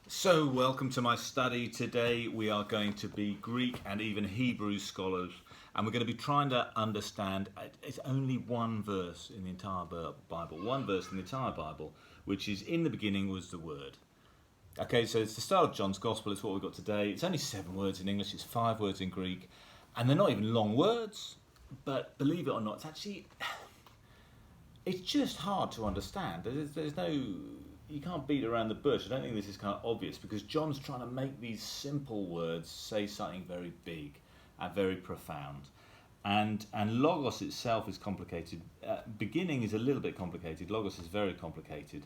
So, welcome to my study. Today we are going to be Greek and even Hebrew scholars, and we're going to be trying to understand. It's only one verse in the entire Bible, one verse in the entire Bible, which is in the beginning was the Word. Okay, so it's the start of John's Gospel. It's what we've got today. It's only 7 words in English, it's 5 words in Greek, and they're not even long words, but believe it or not, it's just hard to understand. There's no, you can't beat around the bush. I don't think this is kind of obvious because John's trying to make these simple words say something very big and very profound. And logos itself is complicated. Beginning is a little bit complicated. Logos is very complicated.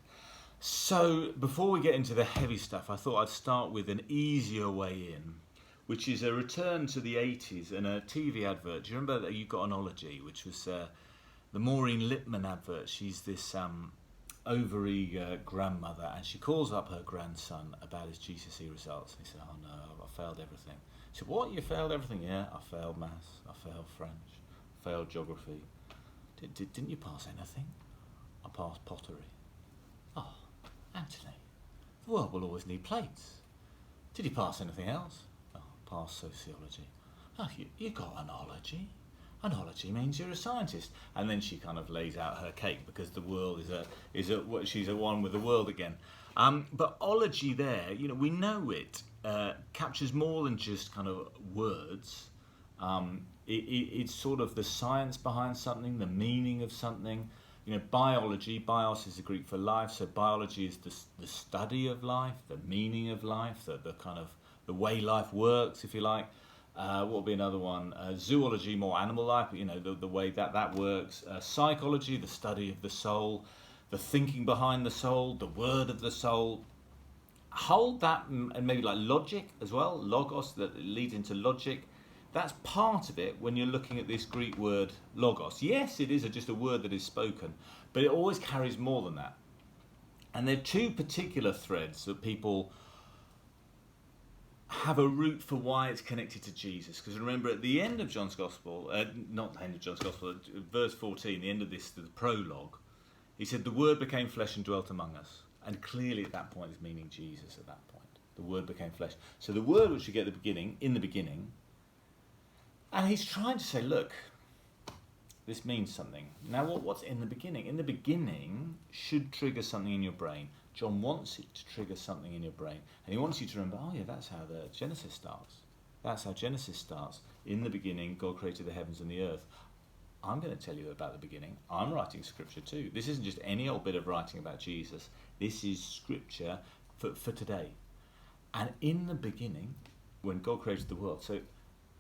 So before we get into the heavy stuff, I thought I'd start with an easier way in, which is a return to the 80s and a TV advert. Do you remember that You Got an Ology, which was the Maureen Lipman advert? She's this over-eager grandmother, and she calls up her grandson about his GCSE results. And he said, "Oh no, I failed everything." She said, "What? You failed everything?" "Yeah, I failed maths, I failed French, I failed geography." Didn't you pass anything?" "I passed pottery." "Oh, Anthony, the world will always need plates." "Did you pass anything else?" "Oh, I passed sociology." "Oh, you got an ology? Anology means you're a scientist." And then she kind of lays out her cake because the world she's at one with the world again. But ology there, we know it captures more than just kind of words. It's sort of the science behind something, the meaning of something. Biology, bios is the Greek for life, so biology is the study of life, the meaning of life, the kind of the way life works, if you like. What would be another one? Zoology, more animal life, the way that works. Psychology, the study of the soul, the thinking behind the soul, the word of the soul. Hold that, and maybe like logic as well, logos, that leads into logic. That's part of it when you're looking at this Greek word logos. Yes, it is just a word that is spoken, but it always carries more than that. And there are 2 particular threads that people have a root for why it's connected to Jesus. Because remember, at the end of John's Gospel, not the end of John's Gospel, verse 14, the end of the prologue, he said, "The Word became flesh and dwelt among us." And clearly at that point is meaning Jesus at that point. The Word became flesh. So the Word which you get at the beginning, in the beginning, and he's trying to say, look, this means something. Now what's in the beginning? In the beginning should trigger something in your brain. John wants it to trigger something in your brain. And he wants you to remember, oh yeah, that's how the Genesis starts. That's how Genesis starts. In the beginning, God created the heavens and the earth. I'm going to tell you about the beginning. I'm writing scripture too. This isn't just any old bit of writing about Jesus. This is scripture for today. And in the beginning, when God created the world, so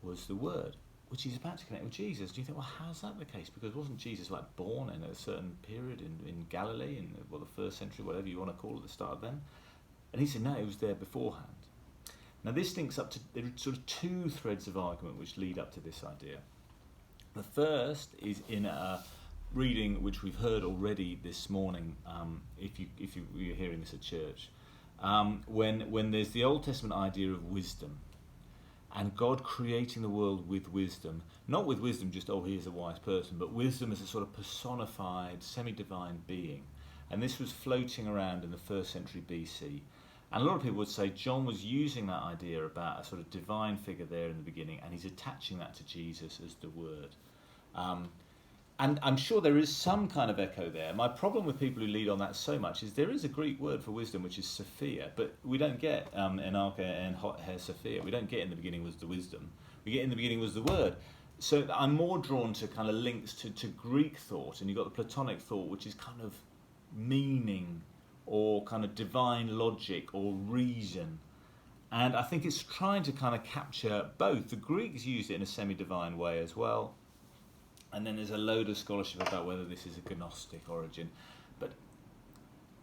was the Word, which he's about to connect with Jesus. Do you think, well, how's that the case? Because wasn't Jesus born in a certain period in Galilee, in the 1st century, whatever you want to call it, the start then? And he said, no, it was there beforehand. Now this links up to, there are sort of 2 threads of argument which lead up to this idea. The first is in a reading which we've heard already this morning, if you're hearing this at church, when there's the Old Testament idea of wisdom. And God creating the world with wisdom, not with wisdom just, he is a wise person, but wisdom as a sort of personified, semi-divine being. And this was floating around in the 1st century BC. And a lot of people would say John was using that idea about a sort of divine figure there in the beginning, and he's attaching that to Jesus as the Word. And I'm sure there is some kind of echo there. My problem with people who lead on that so much is there is a Greek word for wisdom, which is Sophia, but we don't get Enarche and Her Sophia. We don't get in the beginning was the wisdom. We get in the beginning was the Word. So I'm more drawn to kind of links to Greek thought, and you've got the Platonic thought, which is kind of meaning or kind of divine logic or reason. And I think it's trying to kind of capture both. The Greeks used it in a semi-divine way as well. And then there's a load of scholarship about whether this is a Gnostic origin. But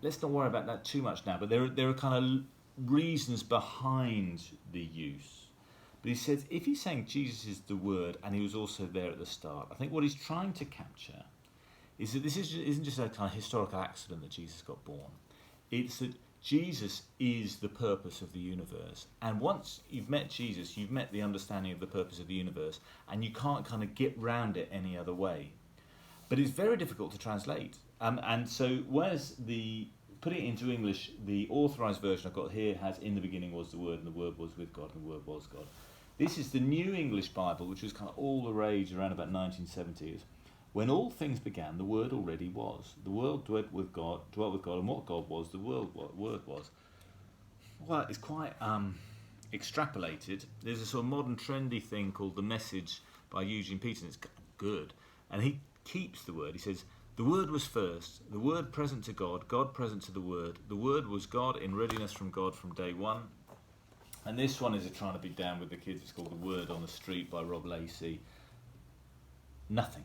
let's not worry about that too much now. But there are kind of reasons behind the use. But he says, if he's saying Jesus is the Word and he was also there at the start, I think what he's trying to capture is that this isn't just a kind of historical accident that Jesus got born. It's that Jesus is the purpose of the universe. And once you've met Jesus, you've met the understanding of the purpose of the universe, and you can't kind of get round it any other way. But it's very difficult to translate. And so whereas the put it into English, the authorised version I've got here has "In the beginning was the Word, and the Word was with God, and the Word was God." This is the New English Bible, which was kind of all the rage around about 1970s. When all things began, the Word already was. The world dwelt with God, and what God was, the Word was. Well, it's quite extrapolated. There's a sort of modern trendy thing called The Message by Eugene Peterson. It's good. And he keeps the Word. He says, the Word was first, the Word present to God, God present to the Word. The Word was God in readiness from God from day one. And this one is trying to be down with the kids. It's called The Word on the Street by Rob Lacey. Nothing.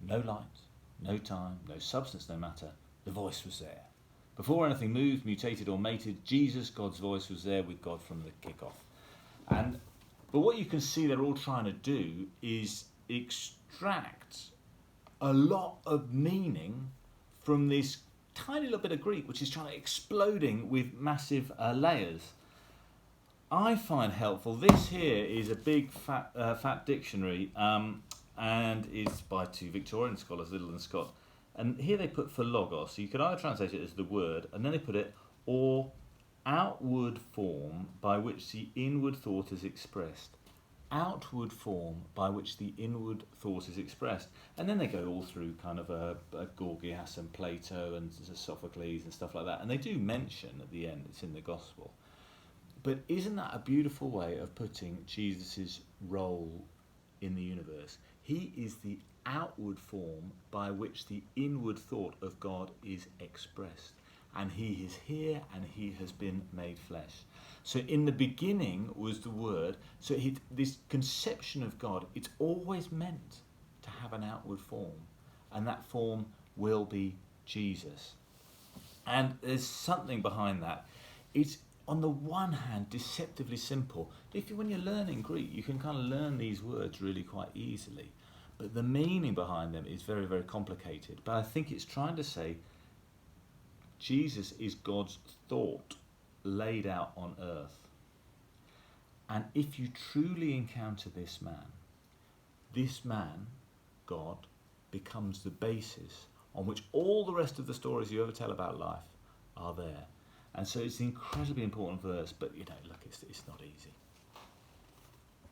No light, no time, no substance, no matter. The voice was there. Before anything moved, mutated or mated, Jesus, God's voice, was there with God from the kickoff. But what you can see they're all trying to do is extract a lot of meaning from this tiny little bit of Greek, which is trying to exploding with massive layers. I find helpful. This here is a big fat dictionary, and it's by two Victorian scholars, Little and Scott. And here they put for logos, so you could either translate it as the word, and then they put it, or outward form by which the inward thought is expressed. Outward form by which the inward thought is expressed. And then they go all through kind of a Gorgias and Plato and Sophocles and stuff like that. And they do mention at the end, it's in the Gospel. But isn't that a beautiful way of putting Jesus' role in the universe? He is the outward form by which the inward thought of God is expressed. And he is here and he has been made flesh. So in the beginning was the Word. So this conception of God, it's always meant to have an outward form. And that form will be Jesus. And there's something behind that. It's on the one hand deceptively simple. When you're learning Greek, you can kind of learn these words really quite easily. But the meaning behind them is very, very complicated. But I think it's trying to say Jesus is God's thought laid out on earth. And if you truly encounter this man, God, becomes the basis on which all the rest of the stories you ever tell about life are there. And so it's an incredibly important verse, but look, it's not easy.